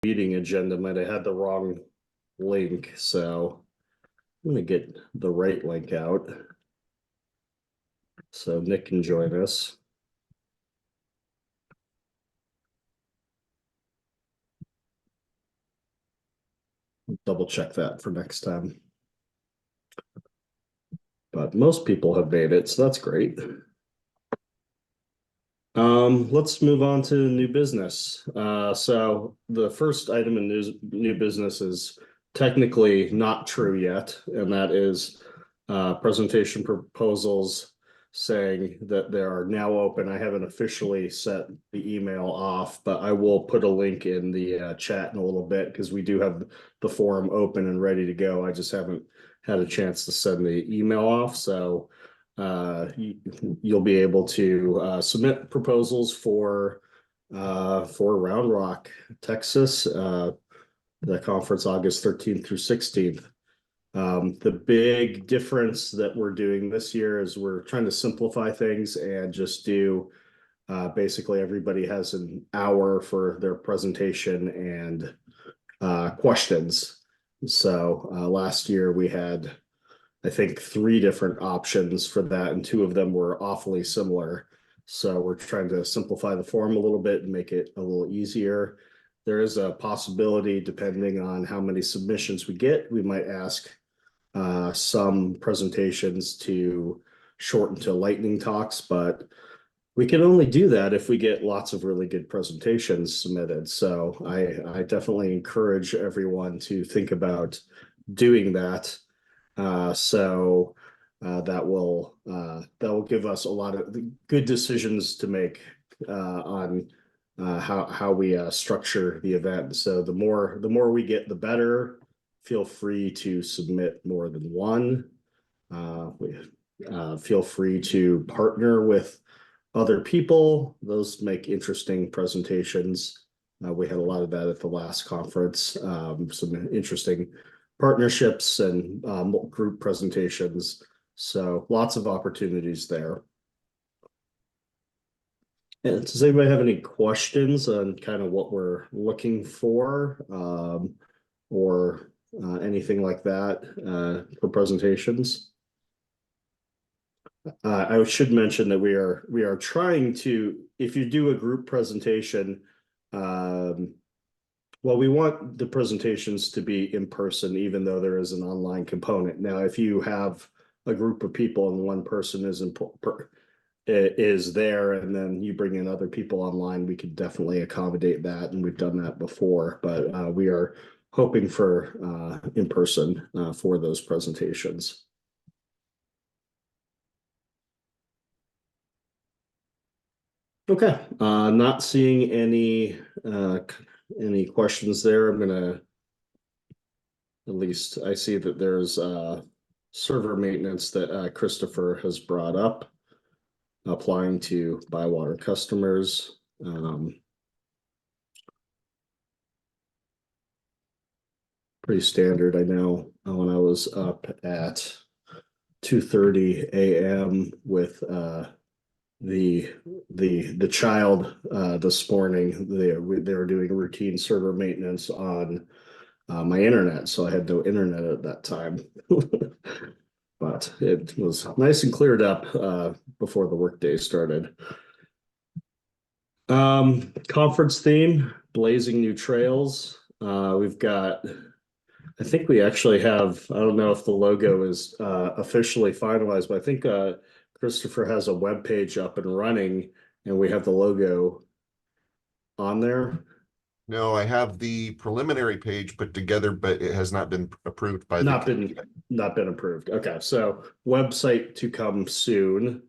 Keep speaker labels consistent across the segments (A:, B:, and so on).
A: meeting agenda might have had the wrong link, so I'm gonna get the right link out so Nick can join us. Double check that for next time. But most people have made it, so that's great. Let's move on to new business. So the first item in new business is technically not true yet, and that is presentation proposals saying that they are now open. I haven't officially set the email off, but I will put a link in the chat in a little bit because we do have the forum open and ready to go. I just haven't had a chance to send the email off, so you'll be able to submit proposals for Round Rock, Texas, the conference August 13th through 16th. The big difference that we're doing this year is we're trying to simplify things and just do basically everybody has an hour for their presentation and questions. So last year we had, I think, 3 different options for that, and 2 of them were awfully similar. So we're trying to simplify the form a little bit and make it a little easier. There is a possibility, depending on how many submissions we get, we might ask some presentations to shorten to lightning talks, but we can only do that if we get lots of really good presentations submitted. So I definitely encourage everyone to think about doing that. So that will give us a lot of good decisions to make on how we structure the event. So the more we get, the better. Feel free to submit more than one. Feel free to partner with other people. Those make interesting presentations. We had a lot of that at the last conference. Some interesting partnerships and group presentations. So lots of opportunities there. And does anybody have any questions on kind of what we're looking for or anything like that for presentations? I should mention that we are trying to, if you do a group presentation, well, we want the presentations to be in person, even though there is an online component. Now, if you have a group of people and one person is there, and then you bring in other people online, we could definitely accommodate that, and we've done that before. But we are hoping for in person for those presentations. Okay, not seeing any questions there. I'm gonna, at least I see that there's server maintenance that Christopher has brought up, applying to Bywater customers. Pretty standard. I know when I was up at 2:30 a.m. with the child this morning, they were doing routine server maintenance on my internet, so I had no internet at that time. But it was nice and cleared up before the workday started. Conference theme, blazing new trails. We've got, I think we actually have, I don't know if the logo is officially finalized, but I think Christopher has a web page up and running, and we have the logo on there.
B: No, I have the preliminary page put together, but it has not been approved by
A: not been approved. Okay, so website to come soon.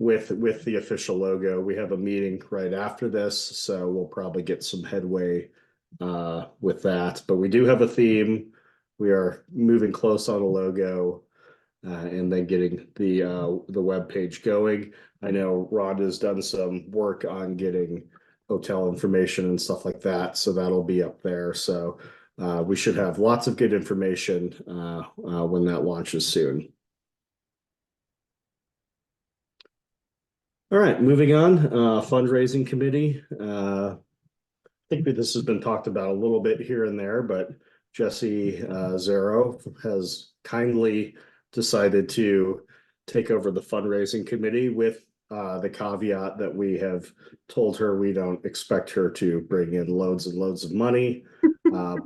A: With the official logo. We have a meeting right after this, so we'll probably get some headway with that. But we do have a theme. We are moving close on a logo, and then getting the web page going. I know Rod has done some work on getting hotel information and stuff like that, so that'll be up there. So we should have lots of good information when that launches soon. All right, moving on. Fundraising committee. I think that this has been talked about a little bit here and there, but Jesse Zero has kindly decided to take over the fundraising committee with the caveat that we have told her we don't expect her to bring in loads and loads of money.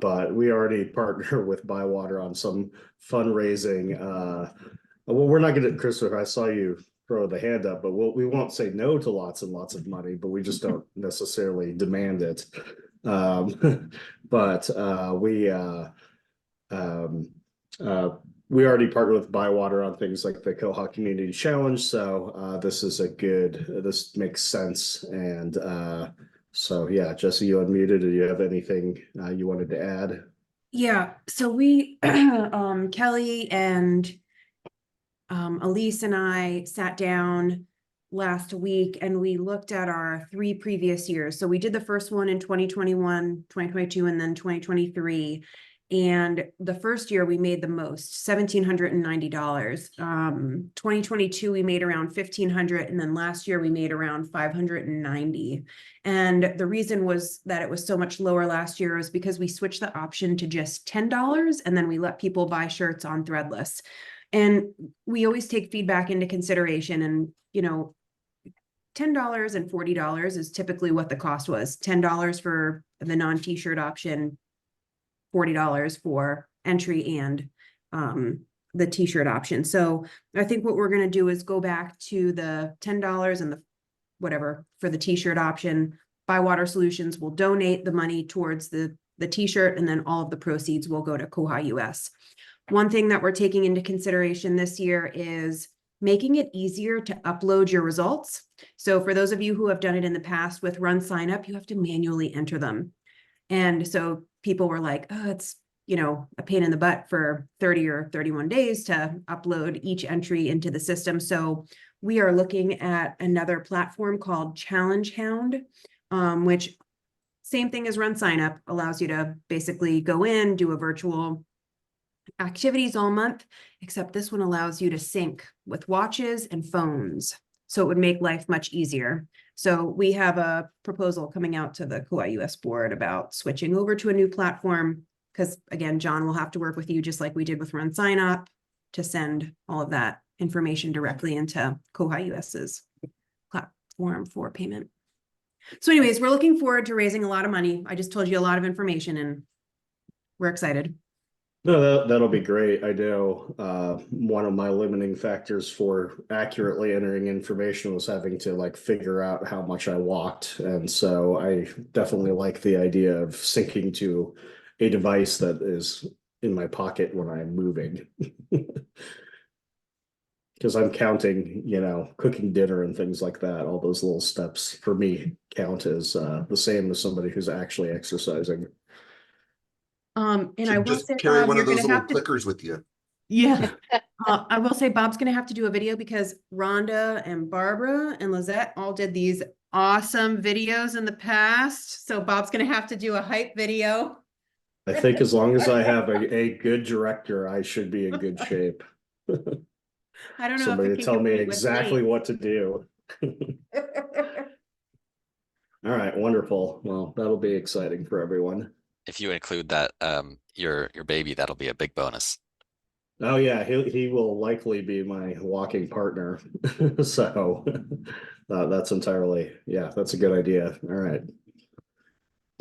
A: But we already partner with Bywater on some fundraising. Well, we're not going to, Christopher, I saw you throw the hand up, but we won't say no to lots and lots of money, but we just don't necessarily demand it. But we already partnered with Bywater on things like the Koha Community Challenge, so this makes sense. And so yeah, Jesse, you unmuted. Do you have anything you wanted to add?
C: Yeah, so we Kelly and Elise and I sat down last week and we looked at our 3 previous years. So we did the first one in 2021, 2022, and then 2023. And the first year we made the most, $1,790. 2022, we made around $1,500. And then last year we made around $590. And the reason was that it was so much lower last year is because we switched the option to just $10. And then we let people buy shirts on Threadless. And we always take feedback into consideration. And, you know, $10 and $40 is typically what the cost was. $10 for the non-t-shirt option, $40 for entry and the t-shirt option. So I think what we're going to do is go back to the $10 and the whatever for the t-shirt option. Bywater Solutions will donate the money towards the t-shirt, and then all of the proceeds will go to koha-US. One thing that we're taking into consideration this year is making it easier to upload your results. So for those of you who have done it in the past with Run Sign Up, you have to manually enter them. And so people were like, oh, it's, you know, a pain in the butt for 30 or 31 days to upload each entry into the system. So we are looking at another platform called Challenge Hound, which same thing as Run Sign Up, allows you to basically go in, do a virtual activities all month, except this one allows you to sync with watches and phones. So it would make life much easier. So we have a proposal coming out to the koha-US board about switching over to a new platform, because again, John will have to work with you just like we did with Run Sign Up to send all of that information directly into koha-US's platform for payment. So anyways, we're looking forward to raising a lot of money. I just told you a lot of information and we're excited.
A: No, that'll be great. I know one of my limiting factors for accurately entering information was having to like figure out how much I walked. And so I definitely like the idea of syncing to a device that is in my pocket when I'm moving. Because I'm counting, you know, cooking dinner and things like that. All those little steps for me count as the same as somebody who's actually exercising.
C: And I will
B: Just
C: say,
B: carry
C: Bob,
B: one
C: you're
B: of those
C: gonna
B: little
C: have to,
B: clickers with you.
C: yeah. I will say Bob's gonna have to do a video because Rhonda and Barbara and Lizette all did these awesome videos in the past. So Bob's gonna have to do a hype video.
A: I think as long as I have a good director, I should be in good shape.
C: I don't know
A: Somebody
C: if
A: to
C: it can
A: tell me
C: compete with
A: exactly
C: me.
A: what to do. All right, wonderful. Well, that'll be exciting for everyone.
D: If you include that your baby, that'll be a big bonus.
A: Oh yeah, he will likely be my walking partner. So that's entirely, yeah, that's a good idea. All right.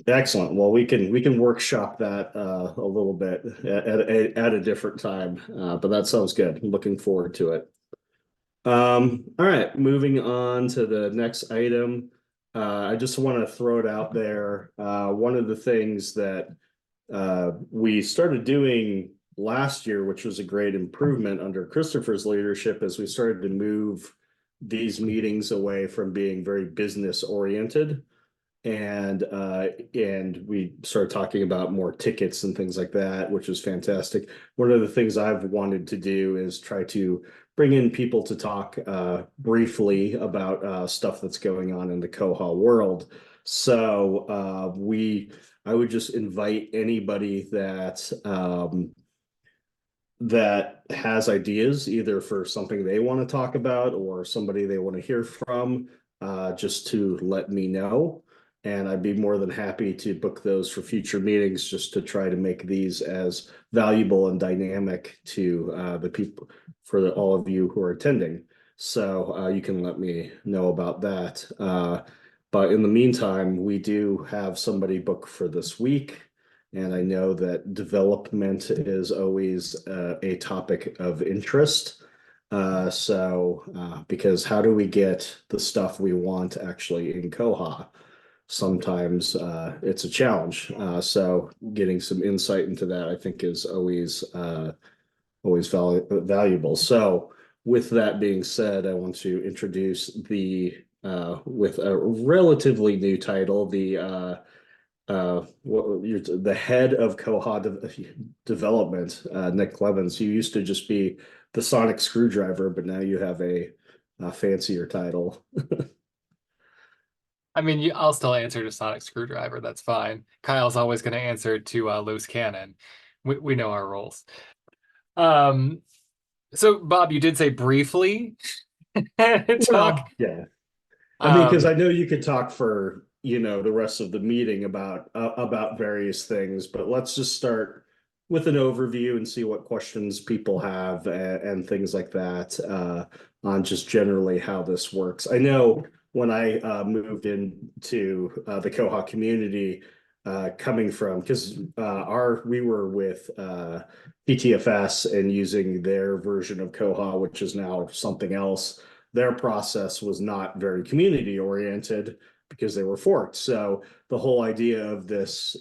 A: Excellent. Well, we can workshop that a little bit at a different time. But that sounds good. I'm looking forward to it. All right, moving on to the next item. I just want to throw it out there. One of the things that we started doing last year, which was a great improvement under Christopher's leadership, as we started to move these meetings away from being very business oriented. And we started talking about more tickets and things like that, which was fantastic. One of the things I've wanted to do is try to bring in people to talk briefly about stuff that's going on in the Koha world. So I would just invite anybody that has ideas, either for something they want to talk about or somebody they want to hear from, just to let me know. And I'd be more than happy to book those for future meetings just to try to make these as valuable and dynamic to the people, for all of you who are attending. So you can let me know about that. But in the meantime, we do have somebody booked for this week. And I know that development is always a topic of interest. Because how do we get the stuff we want actually in Koha? Sometimes it's a challenge. So getting some insight into that, I think, is always valuable. So with that being said, I want to introduce with a relatively new title, the head of Koha development, Nick Clemens. You used to just be the sonic screwdriver, but now you have a fancier title.
E: I mean, I'll still answer to Sonic Screwdriver. That's fine. Kyle's always going to answer to Loose Cannon. We know our roles. So Bob, you did say briefly talk.
A: Well, yeah. I mean, because I know you could talk for, the rest of the meeting about various things, but let's just start with an overview and see what questions people have and things like that on just generally how this works. I know when I moved into the Koha community, coming from, because we were with PTFS and using their version of Koha, which is now something else. Their process was not very community oriented because they were forked. So the whole idea of this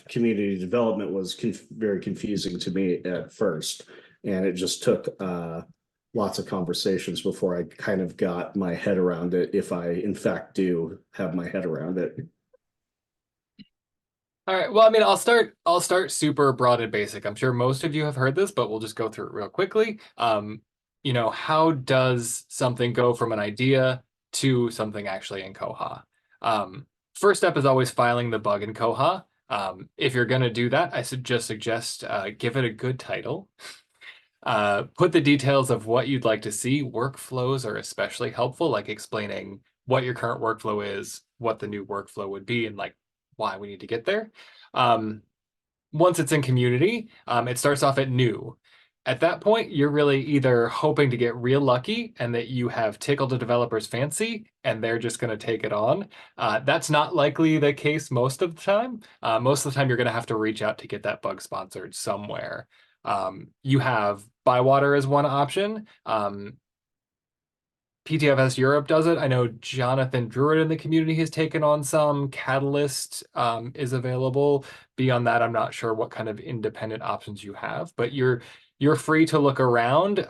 A: community development was very confusing to me at first. And it just took lots of conversations before I kind of got my head around it, if I in fact do have my head around it.
E: All right. Well, I mean, I'll start super broad and basic. I'm sure most of you have heard this, but we'll just go through it real quickly. How does something go from an idea to something actually in Koha? First step is always filing the bug in Koha. If you're going to do that, I suggest give it a good title. Put the details of what you'd like to see. Workflows are especially helpful, like explaining what your current workflow is, what the new workflow would be, and like why we need to get there. Once it's in community, it starts off at new. At that point, you're really either hoping to get real lucky and that you have tickled a developer's fancy and they're just going to take it on. That's not likely the case most of the time. Most of the time, you're going to have to reach out to get that bug sponsored somewhere. You have Bywater as one option. PTFS Europe does it. I know Jonathan Druid in the community has taken on some. Catalyst is available. Beyond that, I'm not sure what kind of independent options you have, but you're free to look around.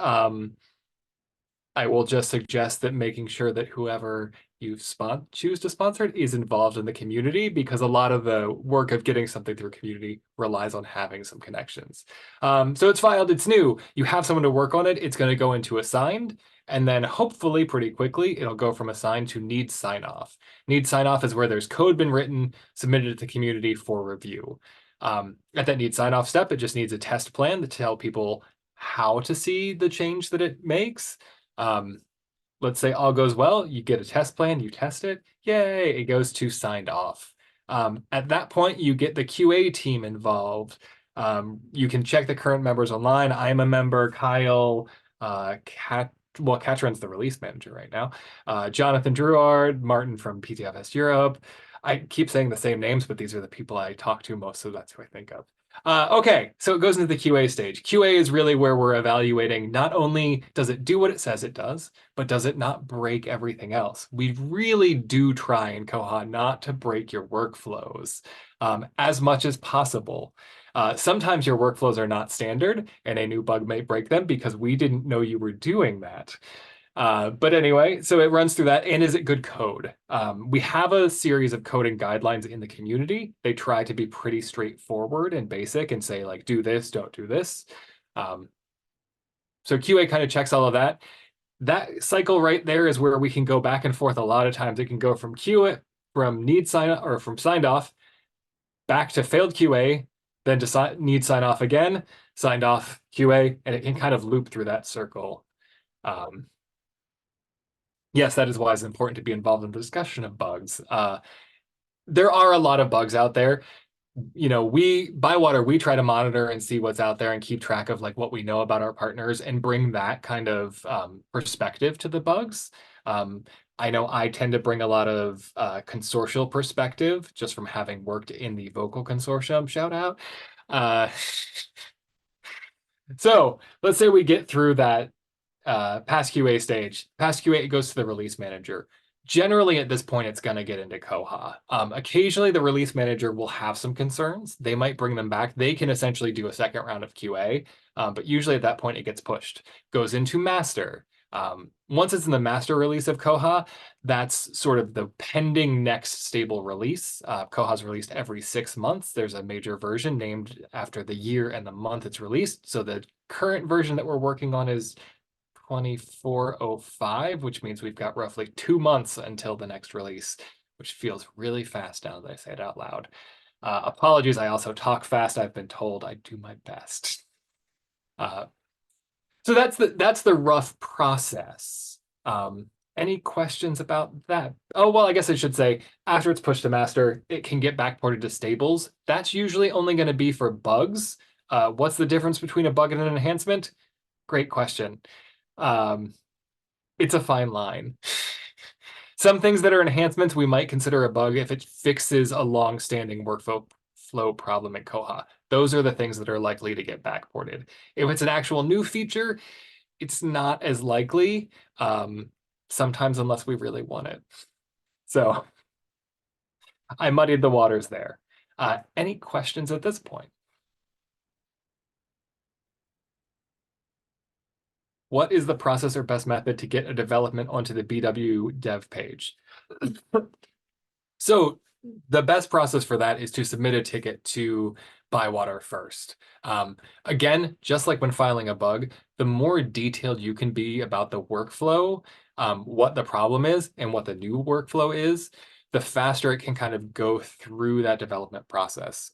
E: I will just suggest that making sure that whoever you choose to sponsor it is involved in the community, because a lot of the work of getting something through community relies on having some connections. So it's filed, it's new. You have someone to work on it. It's going to go into assigned. And then hopefully pretty quickly, it'll go from assigned to needs sign off. Needs sign off is where there's code been written, submitted to the community for review. At that needs sign off step, it just needs a test plan to tell people how to see the change that it makes. Let's say all goes well, you get a test plan, you test it, yay, it goes to signed off. At that point, you get the QA team involved. You can check the current members online. I'm a member, Kyle, Katrin's the release manager right now. Jonathan Druard, Martin from PTFS Europe. I keep saying the same names, but these are the people I talk to most, so that's who I think of. Okay, so it goes into the QA stage. QA is really where we're evaluating not only does it do what it says it does, but does it not break everything else? We really do try in Koha not to break your workflows as much as possible. Sometimes your workflows are not standard and a new bug may break them because we didn't know you were doing that. But anyway, so it runs through that. And is it good code? We have a series of coding guidelines in the community. They try to be pretty straightforward and basic and say, like, do this, don't do this. So QA kind of checks all of that. That cycle right there is where we can go back and forth a lot of times. It can go from need sign or from signed off back to failed QA, then to need sign off again, signed off QA, and it can kind of loop through that circle. Yes, that is why it's important to be involved in the discussion of bugs. there are a lot of bugs out there. You know, Bywater, we try to monitor and see what's out there and keep track of like what we know about our partners and bring that kind of perspective to the bugs. I know I tend to bring a lot of consortial perspective just from having worked in the vocal consortium, shout out. So let's say we get through that past QA stage. Past QA, it goes to the release manager. Generally, at this point, it's going to get into Koha. Occasionally, the release manager will have some concerns. They might bring them back. They can essentially do a second round of QA, but usually at that point, it gets pushed. Goes into master. Once it's in the master release of Koha, that's sort of the pending next stable release. Koha's released every 6 months. There's a major version named after the year and the month it's released. So the current version that we're working on is 2405, which means we've got roughly 2 months until the next release, which feels really fast now that I say it out loud. Apologies, I also talk fast. I've been told I do my best. So that's the rough process. Any questions about that? Oh, well, I guess I should say after it's pushed to master, it can get backported to stables. That's usually only going to be for bugs. What's the difference between a bug and an enhancement? Great question. It's a fine line. Some things that are enhancements we might consider a bug if it fixes a long-standing workflow problem in Koha. Those are the things that are likely to get backported. If it's an actual new feature, it's not as likely, sometimes unless we really want it. So I muddied the waters there. Any questions at this point? What is the process or best method to get a development onto the BW dev page? So the best process for that is to submit a ticket to Bywater first. Again, just like when filing a bug, the more detailed you can be about the workflow, what the problem is and what the new workflow is, the faster it can kind of go through that development process.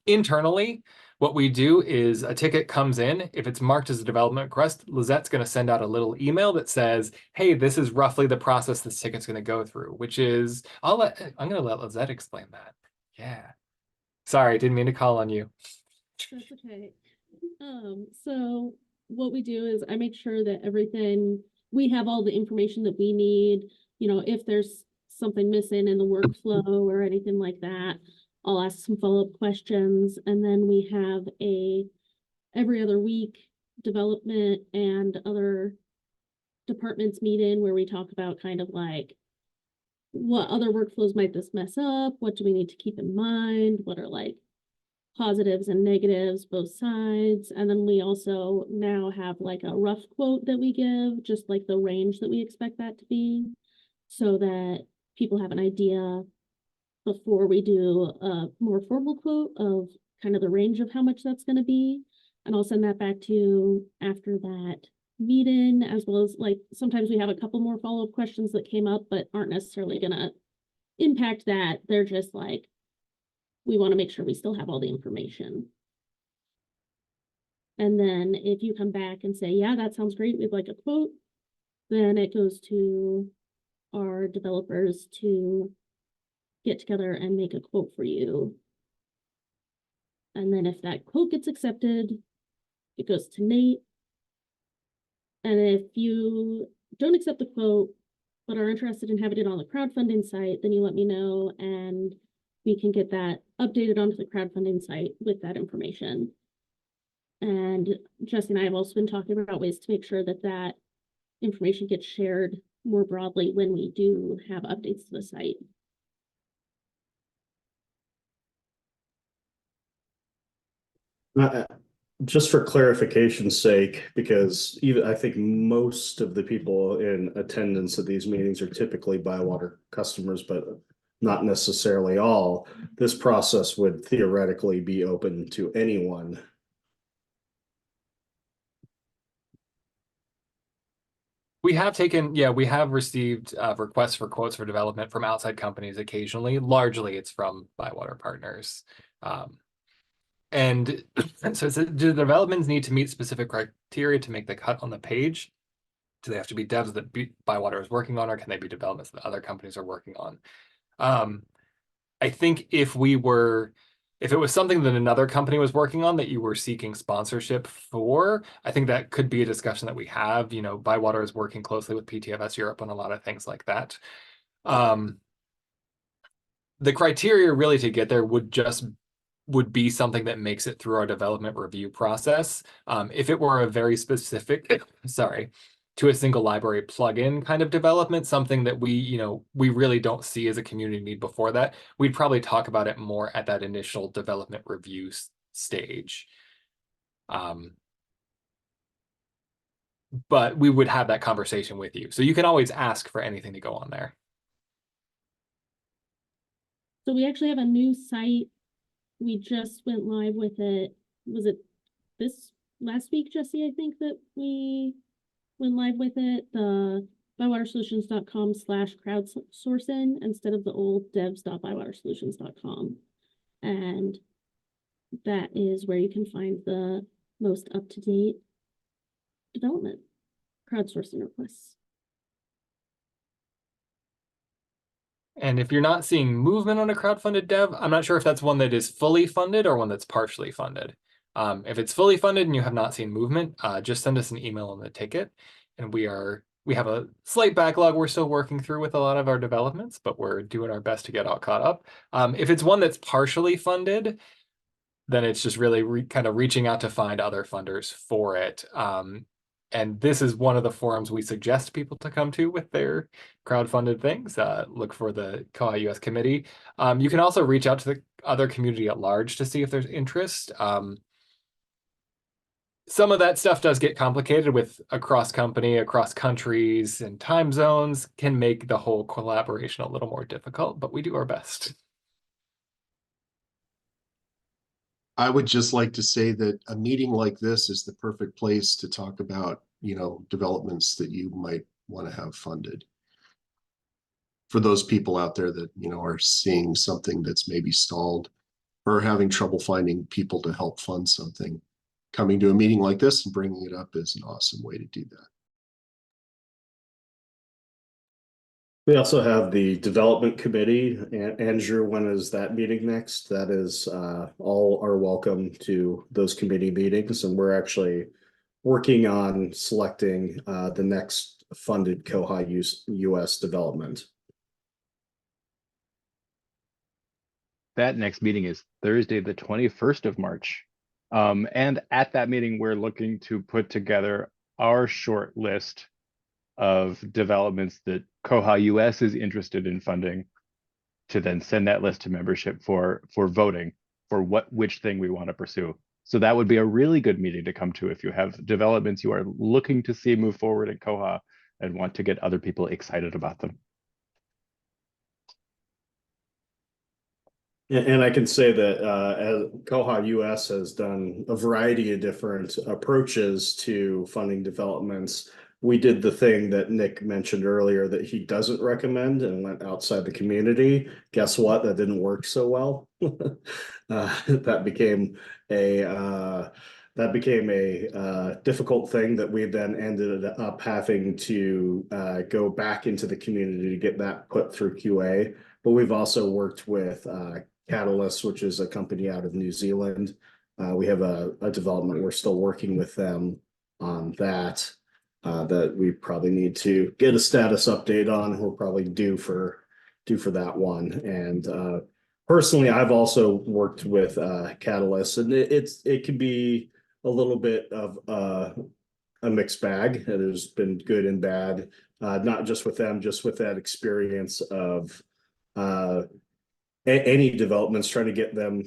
E: Internally, what we do is a ticket comes in. If it's marked as a development request, Lizette's going to send out a little email that says, hey, this is roughly the process this ticket's going to go through, which is, I'm going to let Lizette explain that. Yeah. Sorry, didn't mean to call on you.
F: That's okay. So what we do is I make sure that we have all the information that we need. You know, if there's something missing in the workflow or anything like that, I'll ask some follow-up questions, and then we have every other week development and other departments meeting where we talk about kind of like what other workflows might this mess up, what do we need to keep in mind, what are like positives and negatives, both sides. And then we also now have like a rough quote that we give, just like the range that we expect that to be, so that people have an idea before we do a more formal quote of kind of the range of how much that's going to be. And I'll send that back to you after that meeting, as well as like sometimes we have a couple more follow-up questions that came up but aren't necessarily going to impact that. They're just like, we want to make sure we still have all the information. And then if you come back and say, yeah, that sounds great, we'd like a quote, then it goes to our developers to get together and make a quote for you. And then if that quote gets accepted, it goes to Nate. And if you don't accept the quote, but are interested in having it on the crowdfunding site, then you let me know and we can get that updated onto the crowdfunding site with that information. And Jesse and I have also been talking about ways to make sure that that information gets shared more broadly when we do have updates to the site.
A: Just for clarification's sake, because even I think most of the people in attendance at these meetings are typically Bywater customers, but not necessarily all. This process would theoretically be open to anyone.
E: We have received requests for quotes for development from outside companies occasionally. Largely, it's from Bywater partners. And so do the developments need to meet specific criteria to make the cut on the page? Do they have to be devs that Bywater is working on, or can they be developments that other companies are working on? I think if it was something that another company was working on that you were seeking sponsorship for, I think that could be a discussion that we have. You know, Bywater is working closely with PTFS Europe on a lot of things like that. The criteria really to get there would be something that makes it through our development review process. If it were a very specific, to a single library plugin kind of development, something that we really don't see as a community need before that, we'd probably talk about it more at that initial development review stage. But we would have that conversation with you. So you can always ask for anything to go on there.
F: So we actually have a new site. We just went live with it. Was it this last week, Jesse? I think that we went live with it. The bywatersolutions.com/crowdsourcing instead of the old devs.bywatersolutions.com. And that is where you can find the most up-to-date development crowdsourcing requests.
E: And if you're not seeing movement on a crowdfunded dev, I'm not sure if that's one that is fully funded or one that's partially funded. If it's fully funded and you have not seen movement, just send us an email on the ticket. And we have a slight backlog we're still working through with a lot of our developments, but we're doing our best to get all caught up. If it's one that's partially funded, then it's just really kind of reaching out to find other funders for it. And this is one of the forums we suggest people to come to with their crowdfunded things. Look for the koha-US committee. You can also reach out to the other community at large to see if there's interest. Some of that stuff does get complicated with across company, across countries, and time zones can make the whole collaboration a little more difficult, but we do our best.
G: I would just like to say that a meeting like this is the perfect place to talk about, developments that you might want to have funded. For those people out there that, are seeing something that's maybe stalled or having trouble finding people to help fund something, coming to a meeting like this and bringing it up is an awesome way to do that.
A: We also have the development committee. Andrew, when is that meeting next? That is, all are welcome to those committee meetings, and we're actually working on selecting the next funded koha-US development.
H: That next meeting is Thursday, the 21st of March. And at that meeting, we're looking to put together our short list of developments that koha-US is interested in funding, to then send that list to membership for voting for which thing we want to pursue. So that would be a really good meeting to come to if you have developments you are looking to see move forward in Koha and want to get other people excited about them.
A: And I can say that as koha-US has done a variety of different approaches to funding developments. We did the thing that Nick mentioned earlier that he doesn't recommend and went outside the community. Guess what? That didn't work so well. That became a difficult thing that we then ended up having to go back into the community to get that put through QA. But we've also worked with Catalyst, which is a company out of New Zealand. We have a development. We're still working with them on that. That we probably need to get a status update on. We're probably due for that one. And personally, I've also worked with Catalyst, and it can be a little bit of a mixed bag. There's been good and bad, not just with them, just with that experience of any developments, trying to get them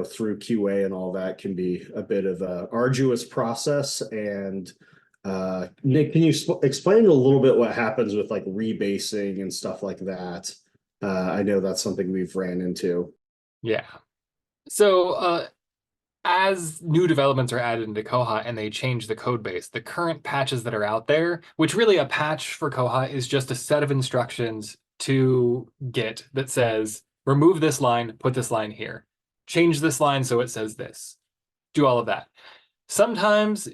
A: through QA and all that can be a bit of a arduous process. And Nick, can you explain a little bit what happens with like rebasing and stuff like that? I know that's something we've ran into.
E: Yeah. So as new developments are added into Koha and they change the code base, the current patches that are out there, which really a patch for Koha is just a set of instructions to Git that says, remove this line, put this line here, change this line so it says this, do all of that. Sometimes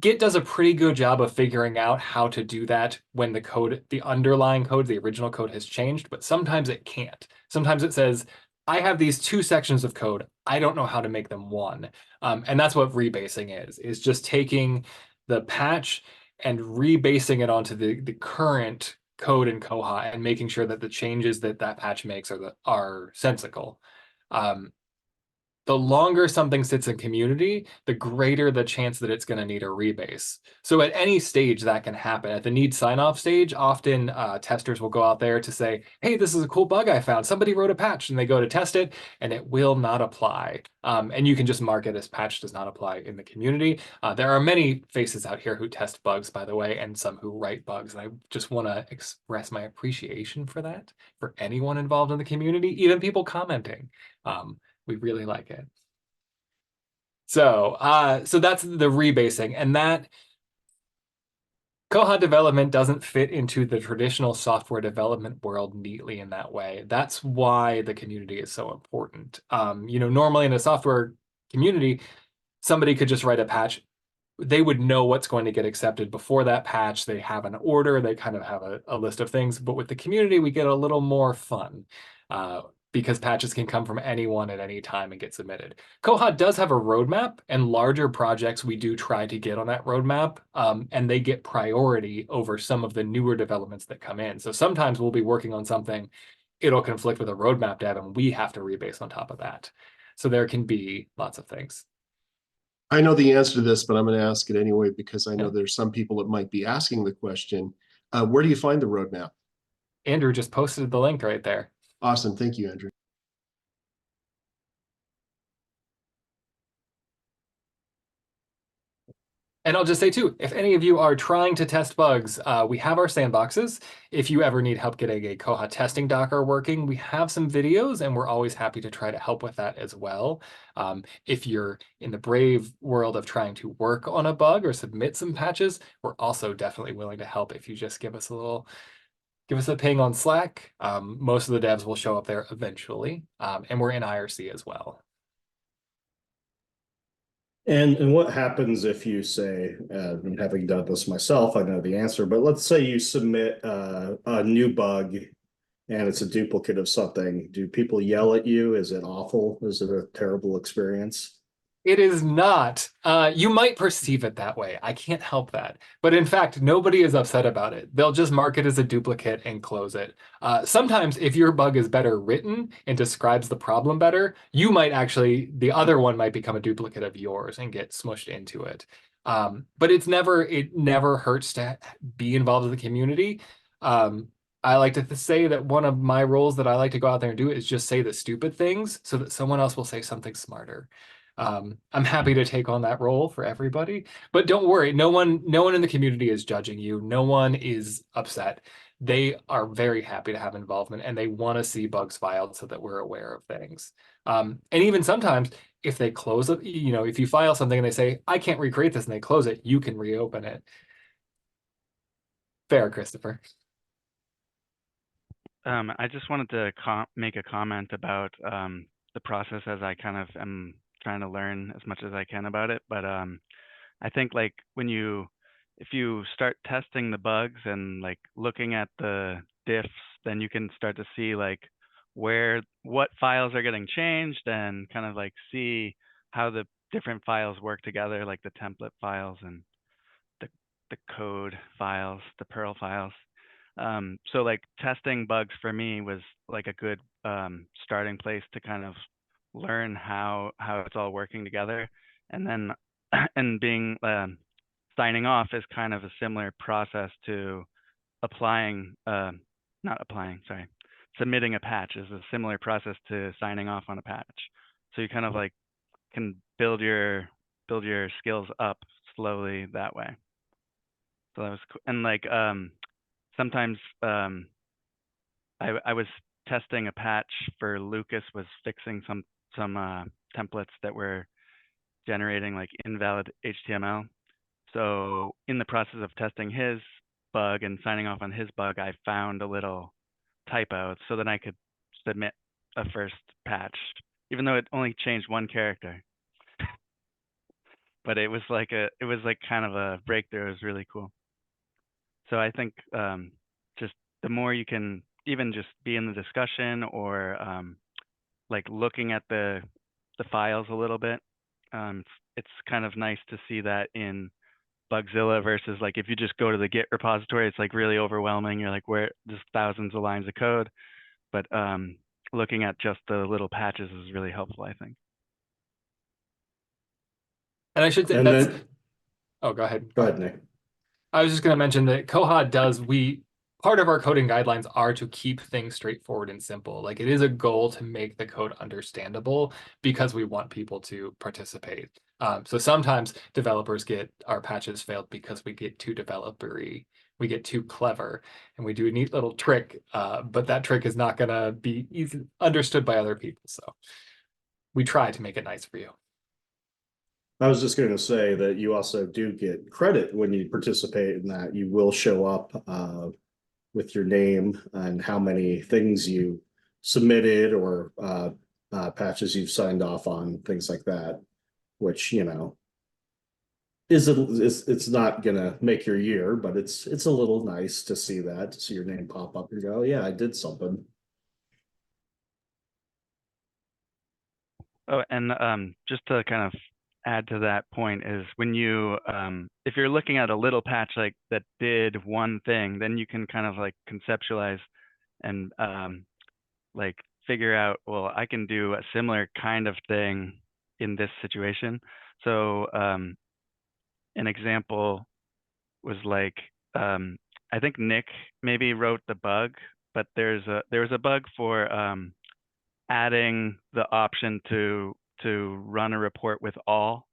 E: Git does a pretty good job of figuring out how to do that when the underlying code, the original code has changed, but sometimes it can't. Sometimes it says, I have these two sections of code. I don't know how to make them one. And that's what rebasing is just taking the patch and rebasing it onto the current code in Koha and making sure that the changes that that patch makes are sensical. The longer something sits in community, the greater the chance that it's going to need a rebase. So at any stage that can happen. At the need sign off stage, often testers will go out there to say, hey, this is a cool bug I found. Somebody wrote a patch, and they go to test it and it will not apply. And you can just mark it as patch does not apply in the community. There are many faces out here who test bugs, by the way, and some who write bugs. And I just want to express my appreciation for that, for anyone involved in the community, even people commenting. We really like it. So that's the rebasing, and that Koha development doesn't fit into the traditional software development world neatly in that way. That's why the community is so important. Normally in a software community, somebody could just write a patch. They would know what's going to get accepted before that patch. They have an order. They kind of have a list of things. But with the community, we get a little more fun because patches can come from anyone at any time and get submitted. Koha does have a roadmap, and larger projects we do try to get on that roadmap, and they get priority over some of the newer developments that come in. So sometimes we'll be working on something, it'll conflict with a roadmap dev, and we have to rebase on top of that. So there can be lots of things.
G: I know the answer to this, but I'm going to ask it anyway, because I know
E: Yeah.
G: there's some people that might be asking the question. Where do you find the roadmap?
E: Andrew just posted the link right there.
G: Awesome. Thank you, Andrew.
E: And I'll just say too, if any of you are trying to test bugs, we have our sandboxes. If you ever need help getting a Koha testing Docker working, we have some videos, and we're always happy to try to help with that as well. If you're in the brave world of trying to work on a bug or submit some patches, we're also definitely willing to help if you just give us a ping on Slack. Most of the devs will show up there eventually, and we're in IRC as well.
A: And what happens if you say, and having done this myself, I know the answer, but let's say you submit a new bug and it's a duplicate of something. Do people yell at you? Is it awful? Is it a terrible experience?
E: It is not. You might perceive it that way. I can't help that. But in fact, nobody is upset about it. They'll just mark it as a duplicate and close it. Sometimes if your bug is better written and describes the problem better, the other one might become a duplicate of yours and get smushed into it. But it never hurts to be involved in the community. I like to say that one of my roles that I like to go out there and do is just say the stupid things so that someone else will say something smarter. I'm happy to take on that role for everybody, but don't worry, no one in the community is judging you. No one is upset. They are very happy to have involvement, and they want to see bugs filed so that we're aware of things. And even sometimes if they close it, if you file something and they say, I can't recreate this, and they close it, you can reopen it. Fair, Christopher.
I: I just wanted to make a comment about the process as I kind of am trying to learn as much as I can about it. But I think like if you start testing the bugs and like looking at the diffs, then you can start to see like what files are getting changed and kind of like see how the different files work together, like the template files and the code files, the Perl files. So like testing bugs for me was like a good starting place to kind of learn how it's all working together. And then and being signing off is kind of a similar process to submitting a patch is a similar process to signing off on a patch. So you kind of like can build your skills up slowly that way. So that was cool. And like sometimes I was testing a patch for Lucas, was fixing some templates that were generating like invalid HTML. So in the process of testing his bug and signing off on his bug, I found a little typo, so then I could submit a first patch, even though it only changed one character. But it was like kind of a breakthrough. It was really cool. So I think just the more you can even just be in the discussion or like looking at the files a little bit. It's kind of nice to see that in Bugzilla versus like if you just go to the Git repository, it's like really overwhelming. You're like, where there's thousands of lines of code, but looking at just the little patches is really helpful, I think.
E: And I should say
A: And
E: that's,
A: then,
E: oh, go ahead.
A: go ahead, Nick.
E: I was just going to mention that Koha does, part of our coding guidelines are to keep things straightforward and simple. Like it is a goal to make the code understandable because we want people to participate. So sometimes developers get our patches failed because we get too developer-y, we get too clever, and we do a neat little trick, but that trick is not going to be easy understood by other people. So we try to make it nice for you.
A: I was just going to say that you also do get credit when you participate in that. You will show up with your name and how many things you submitted or patches you've signed off on, things like that, which, you know, it's not gonna make your year, but it's a little nice to see that, to see your name pop up and go, oh, yeah, I did something.
I: Oh, and just to kind of add to that point is when you if you're looking at a little patch like that did one thing, then you can kind of like conceptualize and like figure out, well, I can do a similar kind of thing in this situation. So an example was like I think Nick maybe wrote the bug, but there was a bug for adding the option to run a report with all,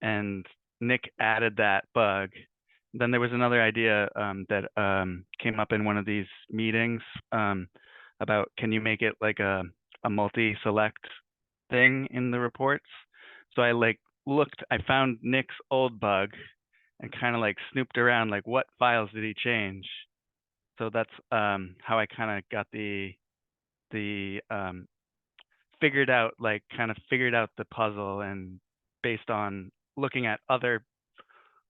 I: and Nick added that bug. Then there was another idea that came up in one of these meetings about, can you make it like a multi-select thing in the reports? So I like I found Nick's old bug and kind of like snooped around, like what files did he change? So that's how I kind of got the figured out the puzzle, and based on looking at other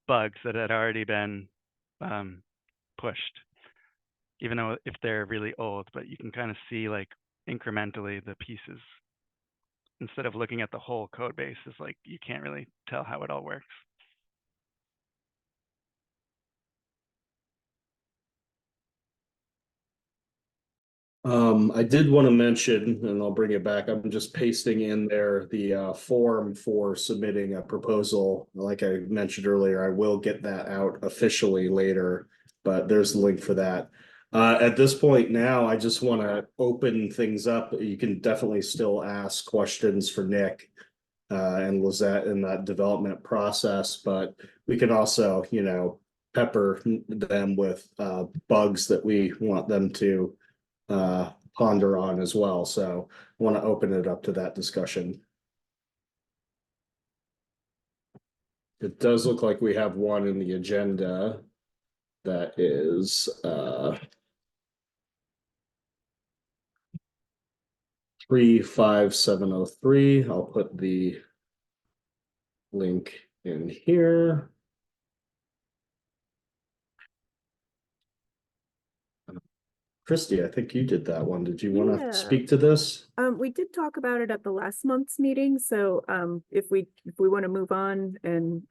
I: bugs that had already been pushed, even though if they're really old, but you can kind of see like incrementally the pieces instead of looking at the whole code base. Is like you can't really tell how it all works.
A: I did want to mention, and I'll bring it back, I'm just pasting in there the form for submitting a proposal. Like I mentioned earlier, I will get that out officially later, but there's the link for that. At this point now, I just want to open things up. You can definitely still ask questions for Nick and Lizette in that development process, but we can also, you know, pepper them with bugs that we want them to ponder on as well. So I want to open it up to that discussion. It does look like we have one in the agenda that is 35703. I'll put the link in here. Christy, I think you did that one. Did you want to speak to this?
J: We did talk about it at the last month's meeting, so if we want to move on and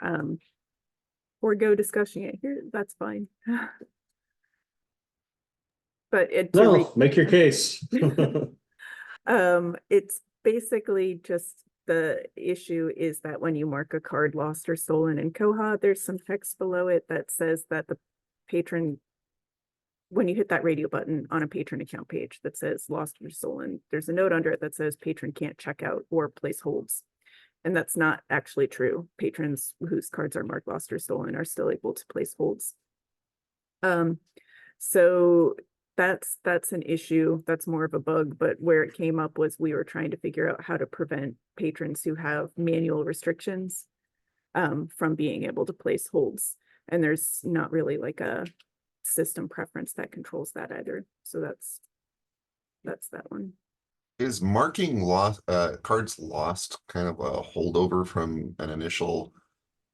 J: forego discussing it here, that's fine. But
A: Make your case.
J: It's basically just, the issue is that when you mark a card lost or stolen in Koha, there's some text below it that says that the patron, when you hit that radio button on a patron account page that says lost or stolen, there's a note under it that says patron can't check out or place holds. And that's not actually true. Patrons whose cards are marked lost or stolen are still able to place holds. So that's an issue. That's more of a bug, but where it came up was we were trying to figure out how to prevent patrons who have manual restrictions from being able to place holds. And there's not really like a system preference that controls that either. So that's that one.
B: Is marking lost cards lost kind of a holdover from an initial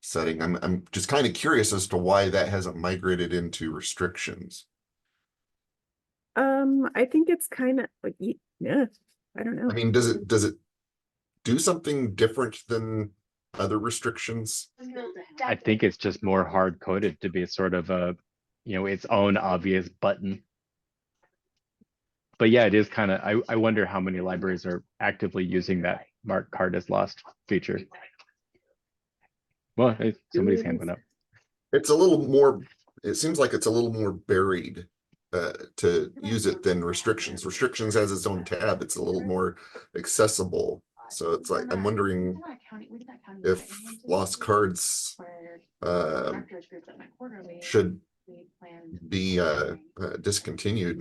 B: setting? I'm just kind of curious as to why that hasn't migrated into restrictions.
J: I think it's kind of like, yeah, I don't know.
B: I mean, does it do something different than other restrictions?
H: I think it's just more hard coded to be sort of a, its own obvious button. But yeah, it is kind of, I wonder how many libraries are actively using that mark card as lost feature. Well, somebody's hand went up.
B: It's a little more, it seems like it's a little more buried to use it than restrictions. Restrictions has its own tab. It's a little more accessible. So it's like, I'm wondering if lost cards should be discontinued,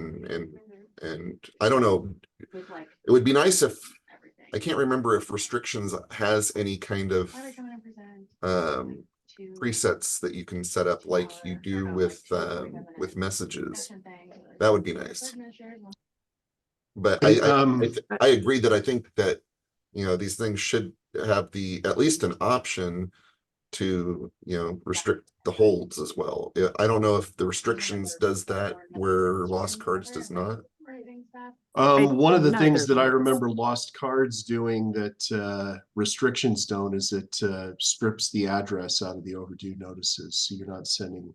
B: and I don't know. It would be nice if, I can't remember if restrictions has any kind of presets that you can set up like you do with messages. That would be nice. But I agree that I think that, these things should have at least an option to, restrict the holds as well. I don't know if the restrictions does that where lost cards does not.
G: One of the
J: neither
G: things
J: of
G: that I
J: them does.
G: remember lost cards doing that restrictions don't is it strips the address out of the overdue notices. So you're not sending.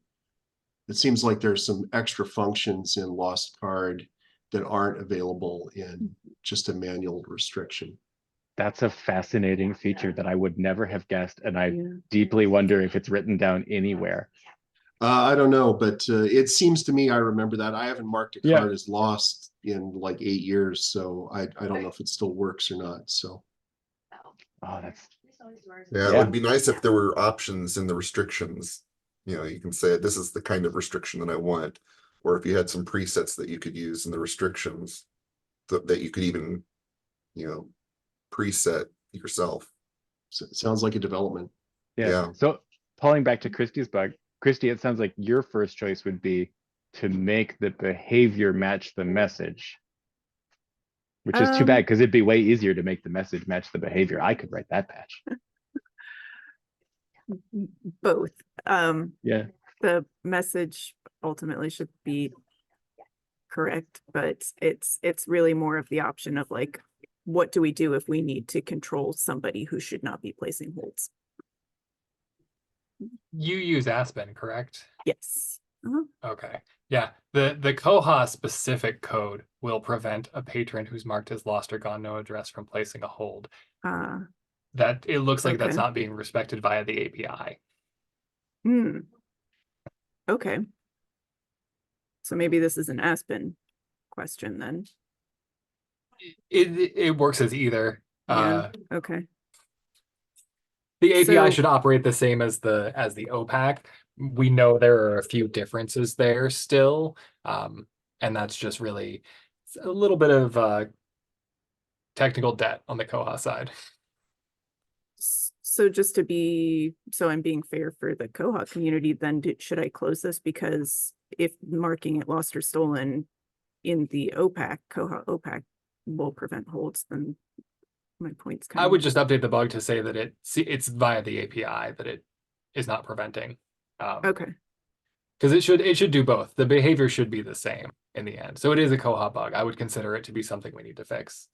G: It seems like there's some extra functions in lost card that aren't available in just a manual restriction.
H: That's a fascinating feature that I would never have guessed. And I deeply wonder if it's written down anywhere.
G: I don't know, but it seems to me, I remember that. I haven't marked a card as lost in like 8 years, so I don't know if it still works or not. So,
H: it
B: would be nice if there were options in the restrictions. You can say this is the kind of restriction that I want, or if you had some presets that you could use in the restrictions that you could even, preset yourself.
G: So it sounds like a development.
H: Yeah. So pulling back to Christy's bug, Christy, it sounds like your first choice would be to make the behavior match the message, which is too bad because it'd be way easier to make the message match the behavior. I could write that patch.
J: Both.
H: The
J: message ultimately should be correct, but it's really more of the option of like, what do we do if we need to control somebody who should not be placing holds?
E: You use Aspen, correct?
J: Yes.
E: Okay. Yeah. The Koha specific code will prevent a patron who's marked as lost or gone no address from placing a hold. That it looks like that's not being respected via the API.
J: Okay. So maybe this is an Aspen question then.
E: It works as either.
J: Okay.
E: The API
J: So-
E: should operate the same as the OPAC. We know there are a few differences there still, and that's just really a little bit of technical debt on the Koha side.
J: So just to be, so I'm being fair for the Koha community, then should I close this? Because if marking it lost or stolen in the OPAC, Koha OPAC will prevent holds, then my point's kind
E: I
J: of.
E: would just update the bug to say that it's via the API that it is not preventing.
J: Okay.
E: Because it should do both. The behavior should be the same in the end. So it is a Koha bug. I would consider it to be something we need to fix.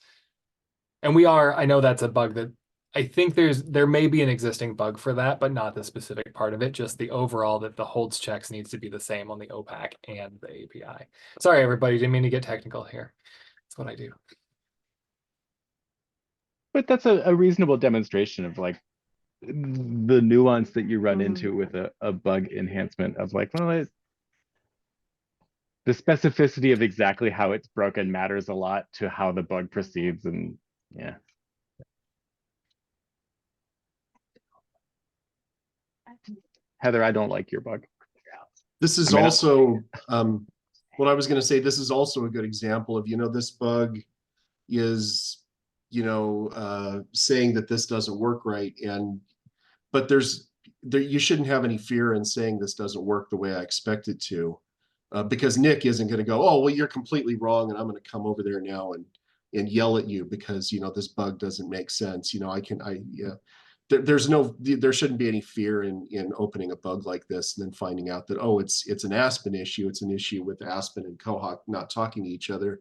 E: And I know that's a bug that I think there may be an existing bug for that, but not the specific part of it, just the overall that the holds checks needs to be the same on the OPAC and the API. Sorry, everybody, didn't mean to get technical here. That's what I do.
H: But that's a reasonable demonstration of like the nuance that you run into with a bug enhancement of like, well, the specificity of exactly how it's broken matters a lot to how the bug proceeds. And yeah. Heather, I don't like your bug.
G: This is also what I was going to say. This is also a good example of, this bug is, saying that this doesn't work right. But you shouldn't have any fear in saying this doesn't work the way I expect it to, because Nick isn't going to go, oh, well, you're completely wrong, and I'm going to come over there now and yell at you because, this bug doesn't make sense. There shouldn't be any fear in opening a bug like this and then finding out that, oh, it's an Aspen issue. It's an issue with Aspen and Koha not talking to each other.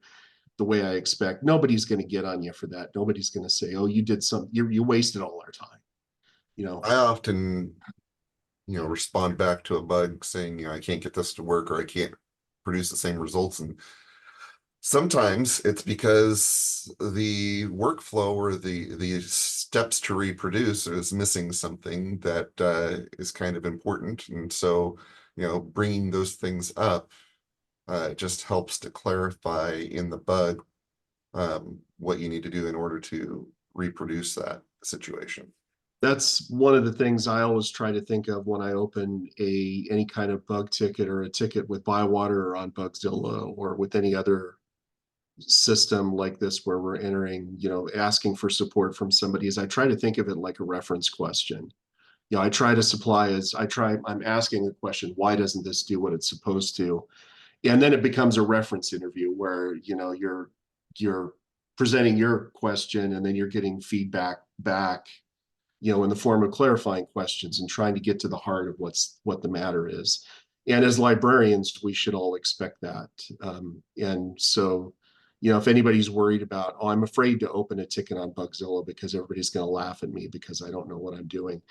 G: the way I expect. Nobody's going to get on you for that. Nobody's going to say, oh, you did something, you wasted all our time. You know,
B: I often, respond back to a bug saying, I can't get this to work, or I can't produce the same results. And sometimes it's because the workflow or the steps to reproduce is missing something that is kind of important. And so, bringing those things up just helps to clarify in the bug what you need to do in order to reproduce that situation.
G: that's one of the things I always try to think of when I open any kind of bug ticket or a ticket with Bywater or on Bugzilla or with any other system like this where we're entering, asking for support from somebody, is I try to think of it like a reference question. I try to supply I'm asking a question, why doesn't this do what it's supposed to? And then it becomes a reference interview where, you're presenting your question and then you're getting feedback back, in the form of clarifying questions and trying to get to the heart of what the matter is. And as librarians, we should all expect that. And so, if anybody's worried about, oh, I'm afraid to open a ticket on Bugzilla because everybody's going to laugh at me because I don't know what I'm doing.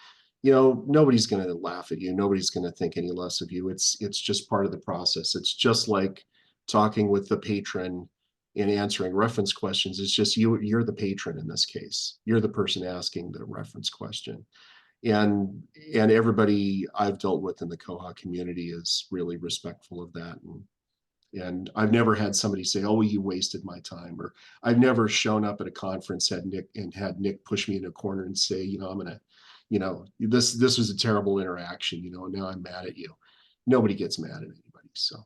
G: Nobody's going to laugh at you. Nobody's going to think any less of you. It's just part of the process. It's just like talking with the patron and answering reference questions. It's just you're the patron in this case. You're the person asking the reference question. And everybody I've dealt with in the Koha community is really respectful of that. And I've never had somebody say, oh, well, you wasted my time. Or I've never shown up at a conference, had Nick push me in a corner and say, I'm going to, this was a terrible interaction, and now I'm mad at you. Nobody gets mad at anybody. So.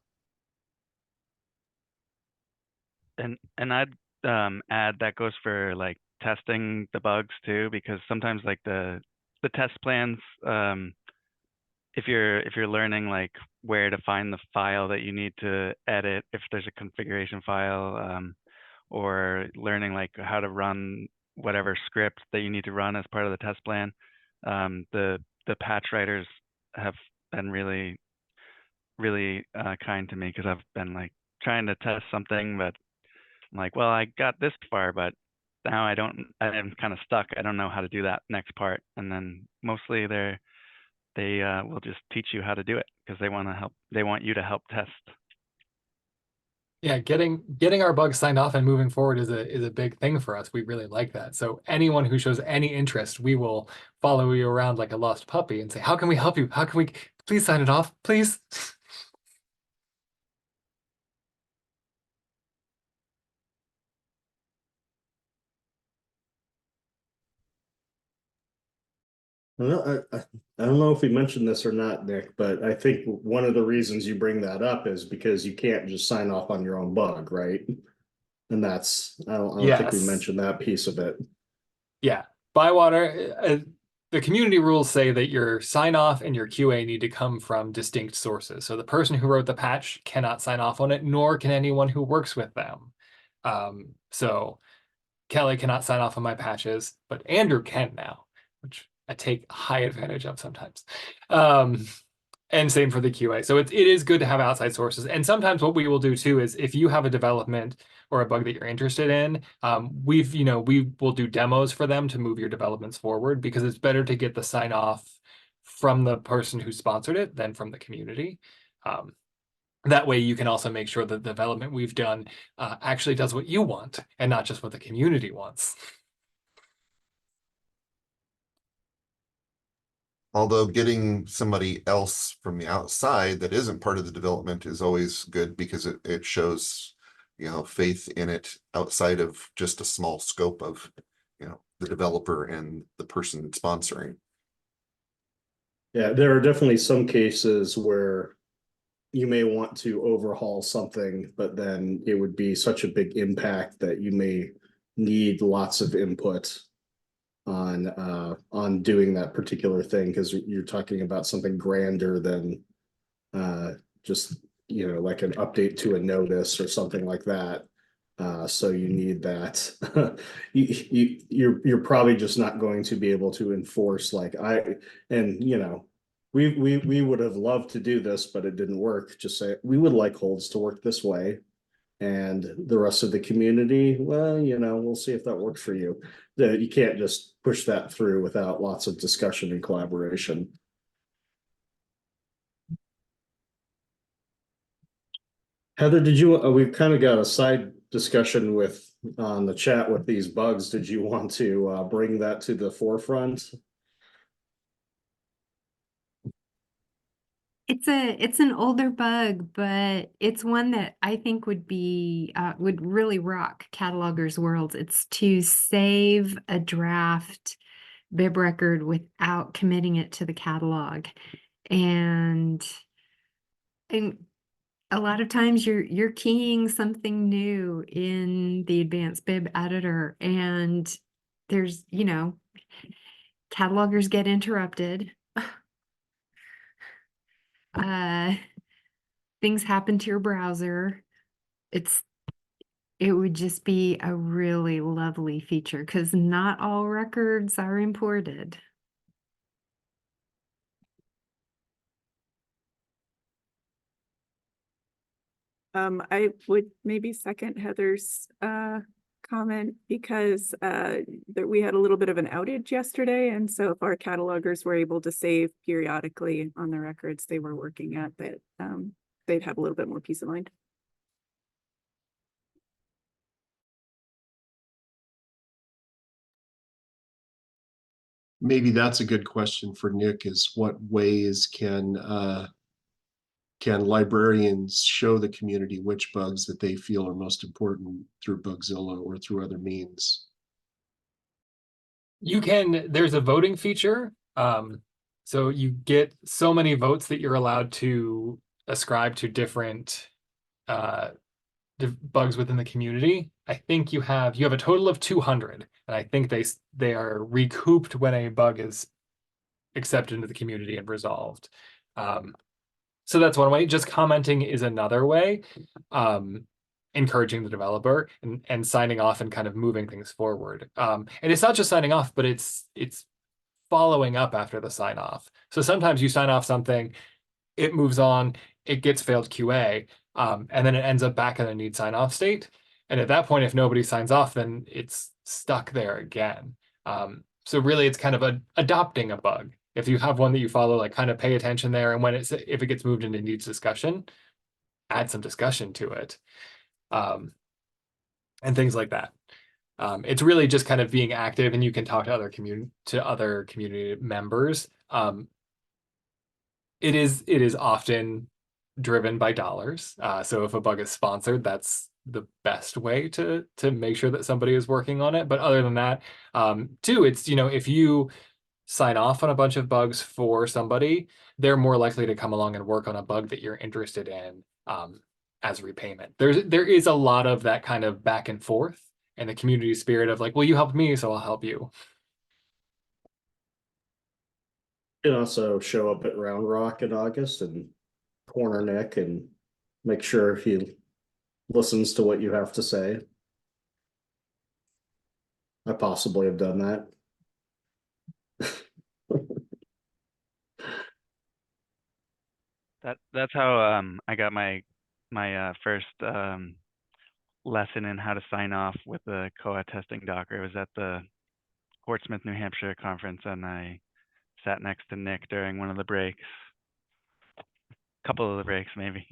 I: And I'd add that goes for like testing the bugs too, because sometimes like the test plans, if you're learning like where to find the file that you need to edit, if there's a configuration file, or learning like how to run whatever script that you need to run as part of the test plan, the patch writers have been really, really kind to me, because I've been like trying to test something, but I'm like, well, I got this far, but now I'm kind of stuck. I don't know how to do that next part. And then mostly they will just teach you how to do it because they want to help. They want you to help test.
E: Yeah, getting our bugs signed off and moving forward is a big thing for us. We really like that. So anyone who shows any interest, we will follow you around like a lost puppy and say, how can we help you? How can we please sign it off, please?
A: I don't know if we mentioned this or not, Nick, but I think one of the reasons you bring that up is because you can't just sign off on your own bug, right? And I don't think we
E: Yes.
A: mentioned that piece of it.
E: Yeah, Bywater, the community rules say that your sign off and your QA need to come from distinct sources. So the person who wrote the patch cannot sign off on it, nor can anyone who works with them. So Kelly cannot sign off on my patches, but Andrew can now, which I take high advantage of sometimes. And same for the QA. So it is good to have outside sources. And sometimes what we will do too is if you have a development or a bug that you're interested in, we will do demos for them to move your developments forward, because it's better to get the sign off from the person who sponsored it than from the community. That way you can also make sure that the development we've done actually does what you want and not just what the community wants.
B: Although getting somebody else from the outside that isn't part of the development is always good, because it shows, faith in it outside of just a small scope of, the developer and the person sponsoring.
A: Yeah, there are definitely some cases where you may want to overhaul something, but then it would be such a big impact that you may need lots of input on doing that particular thing, because you're talking about something grander than just like an update to a notice or something like that. So you need that. You're probably just not going to be able to enforce we would have loved to do this, but it didn't work. Just say we would like holds to work this way, and the rest of the community, well, you know, we'll see if that works for you. You can't just push that through without lots of discussion and collaboration. Heather, did you, we've kind of got a side discussion with on the chat with these bugs. Did you want to bring that to the forefront?
K: It's an older bug, but it's one that I think would really rock catalogers' worlds. It's to save a draft bib record without committing it to the catalog. And a lot of times you're keying something new in the advanced bib editor, and there's, you know, catalogers get interrupted. Things happen to your browser. It would just be a really lovely feature because not all records are imported.
J: I would maybe second Heather's comment because we had a little bit of an outage yesterday, and so if our catalogers were able to save periodically on the records they were working at, that they'd have a little bit more peace of mind.
G: Maybe that's a good question for Nick, is what ways can librarians show the community which bugs that they feel are most important through Bugzilla or through other means?
E: There's a voting feature. So you get so many votes that you're allowed to ascribe to different bugs within the community. I think you have a total of 200, and I think they are recouped when a bug is accepted into the community and resolved. So that's one way. Just commenting is another way. Encouraging the developer and signing off and kind of moving things forward. And it's not just signing off, but it's following up after the sign off. So sometimes you sign off something, it moves on, it gets failed QA, and then it ends up back in a need sign off state. And at that point, if nobody signs off, then it's stuck there again. So really, it's kind of adopting a bug. If you have one that you follow, like kind of pay attention there, and if it gets moved into needs discussion, add some discussion to it. And things like that. It's really just kind of being active, and you can talk to other community members. It is often driven by dollars. So if a bug is sponsored, that's the best way to make sure that somebody is working on it. But other than that, too, it's, you know, if you sign off on a bunch of bugs for somebody, they're more likely to come along and work on a bug that you're interested in as repayment. There is a lot of that kind of back and forth, and the community spirit of like, well, you helped me, so I'll help you.
A: You can also show up at Round Rock in August and corner Nick and make sure he listens to what you have to say. I possibly have done that.
I: That's how I got my first lesson in how to sign off with the koha testing Docker. It was at the Portsmouth, New Hampshire conference, and I sat next to Nick during one of the breaks. A couple of the breaks, maybe.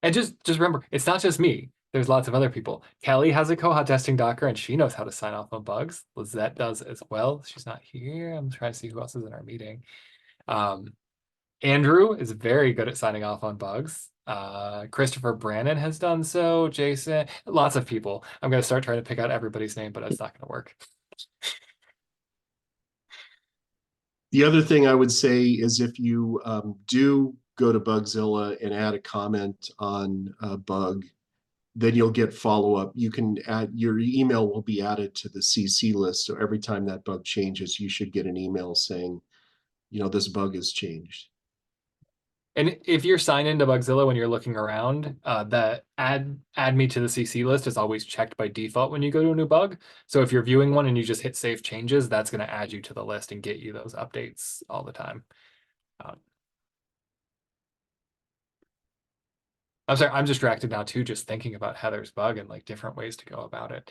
E: And just remember, it's not just me. There's lots of other people. Kelly has a koha testing Docker, and she knows how to sign off on bugs. Lizette does as well. She's not here. I'm trying to see who else is in our meeting. Andrew is very good at signing off on bugs. Christopher Brannon has done so. Jason, lots of people. I'm going to start trying to pick out everybody's name, but it's not going to work.
G: The other thing I would say is if you do go to Bugzilla and add a comment on a bug, then you'll get follow-up. You can add, your email will be added to the CC list. So every time that bug changes, you should get an email saying, you know, this bug has changed.
E: And if you're signed into Bugzilla when you're looking around, that add me to the CC list is always checked by default when you go to a new bug. So if you're viewing one and you just hit save changes, that's going to add you to the list and get you those updates all the time. I'm sorry, I'm distracted now too, just thinking about Heather's bug and like different ways to go about it.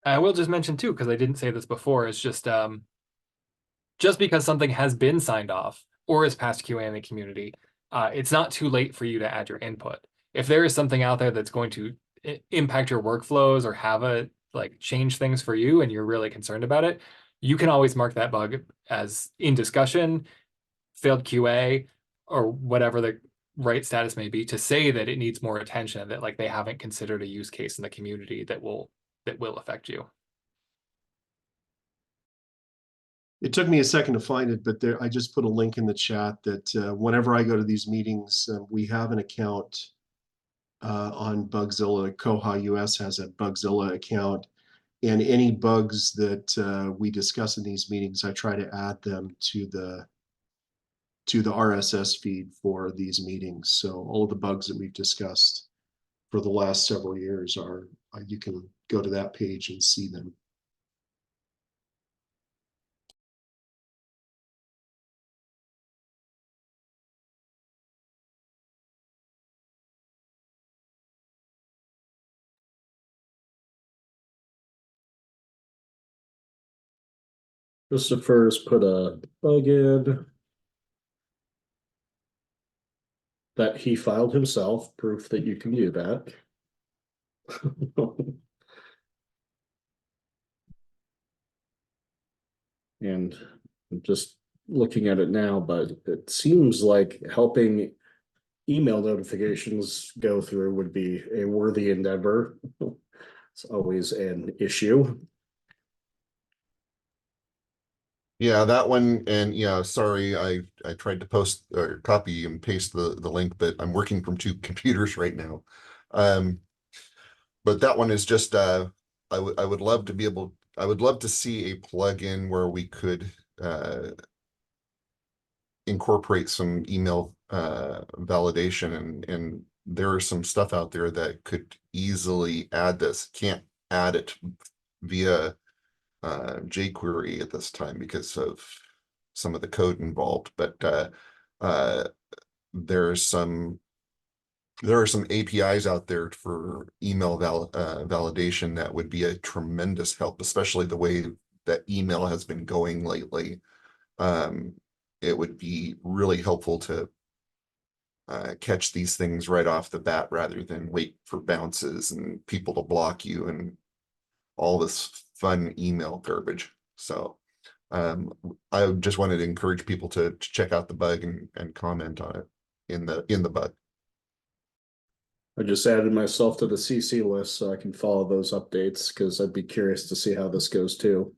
E: I will just mention too, because I didn't say this before, it's just because something has been signed off or is past QA in the community, it's not too late for you to add your input. If there is something out there that's going to impact your workflows or have a like change things for you and you're really concerned about it, you can always mark that bug as in discussion, failed QA, or whatever the right status may be to say that it needs more attention, that like they haven't considered a use case in the community that will affect you.
G: It took me a second to find it, but there, I just put a link in the chat that whenever I go to these meetings, we have an account on Bugzilla. Koha-US has a Bugzilla account, and any bugs that we discuss in these meetings, I try to add them to the RSS feed for these meetings. So all of the bugs that we've discussed for the last several years are, you can go to that page and see them.
A: Christopher's put a bug in that he filed himself, proof that you can do that. And I'm just looking at it now, but it seems like helping email notifications go through would be a worthy endeavor. It's always an issue.
B: Yeah, that one, and yeah, sorry, I tried to post or copy and paste the link, but I'm working from two computers right now. But that one is just I would love to be able, I would love to see a plugin where we could incorporate some email validation, and there is some stuff out there that could easily add this. Can't add it via jQuery at this time because of some of the code involved, but there are some APIs out there for email validation that would be a tremendous help, especially the way that email has been going lately. It would be really helpful to catch these things right off the bat rather than wait for bounces and people to block you and all this fun email garbage. So I just wanted to encourage people to check out the bug and comment on it in the bug.
A: I just added myself to the CC list so I can follow those updates because I'd be curious to see how this goes too.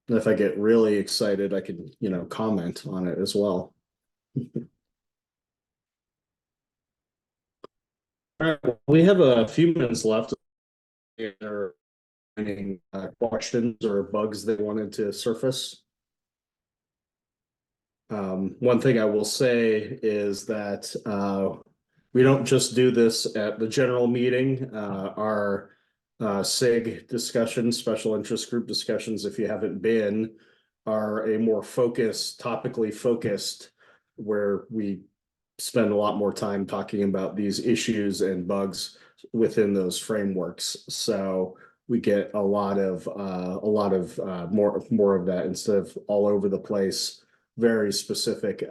A: And if I get really excited, I can, comment on it as well. All right, we have a few minutes left. Are there any questions or bugs they wanted to surface? One thing I will say is that we don't just do this at the general meeting. Our SIG discussions, special interest group discussions, if you haven't been, are a more focused, topically focused, where we spend a lot more time talking about these issues and bugs within those frameworks. So we get a lot of more of that instead of all over the place, very specific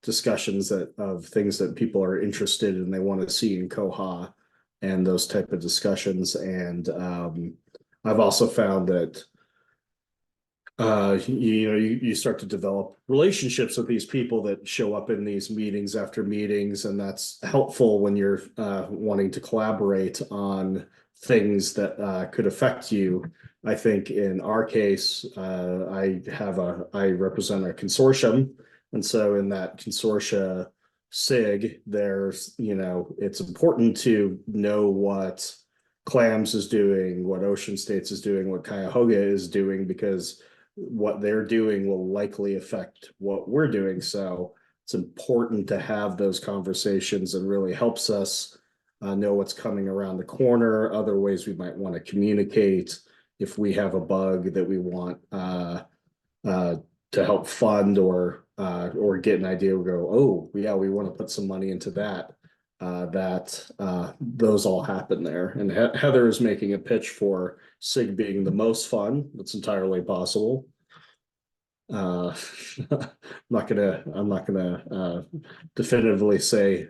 A: discussions of things that people are interested in, they want to see in Koha and those type of discussions. And I've also found that you start to develop relationships with these people that show up in these meetings after meetings, and that's helpful when you're wanting to collaborate on things that could affect you. I think in our case, I represent a consortium, and so in that consortia SIG, there's, it's important to know what Clams is doing, what Ocean States is doing, what Cuyahoga is doing, because what they're doing will likely affect what we're doing. So it's important to have those conversations, and really helps us know what's coming around the corner, other ways we might want to communicate. If we have a bug that we want to help fund or get an idea, we go, oh, yeah, we want to put some money into that. Those all happen there. And Heather is making a pitch for SIG being the most fun. That's entirely possible. I'm not gonna definitively say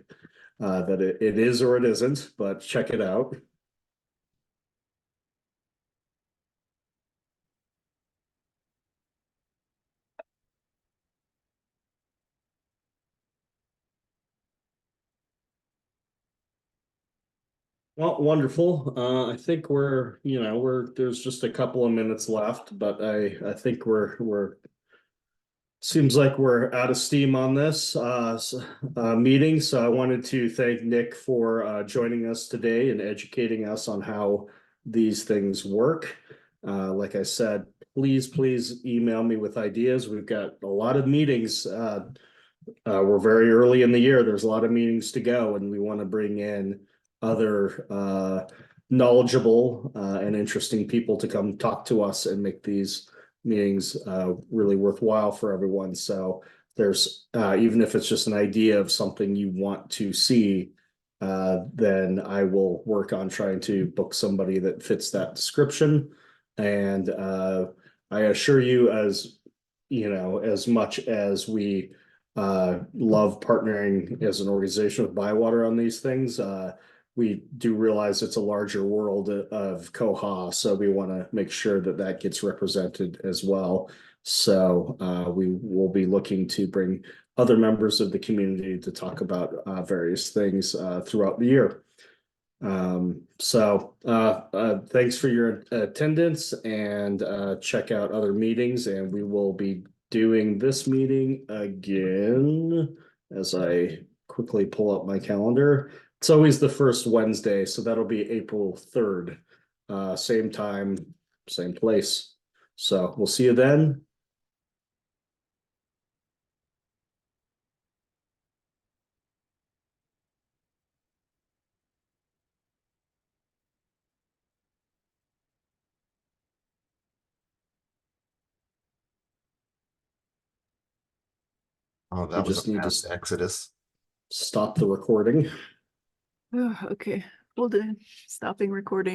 A: that it is or it isn't, but check it out. Well, wonderful. I think there's just a couple of minutes left, but I think seems like we're out of steam on this meeting. So I wanted to thank Nick for joining us today and educating us on how these things work. Like I said, please email me with ideas. We've got a lot of meetings. We're very early in the year. There's a lot of meetings to go, and we want to bring in other knowledgeable and interesting people to come talk to us and make these meetings really worthwhile for everyone. So there's even if it's just an idea of something you want to see, then I will work on trying to book somebody that fits that description. And I assure you, as much as we love partnering as an organization with Bywater on these things, we do realize it's a larger world of koha, so we want to make sure that gets represented as well. So we will be looking to bring other members of the community to talk about various things throughout the year. Thanks for your attendance, and check out other meetings, and we will be doing this meeting again as I quickly pull up my calendar. It's always the first Wednesday, so that'll be April 3rd. Same time, same place. So we'll see you then.
B: Oh, that was a fast exodus.
A: Stop the recording.
J: Oh, okay, hold it, stopping recording.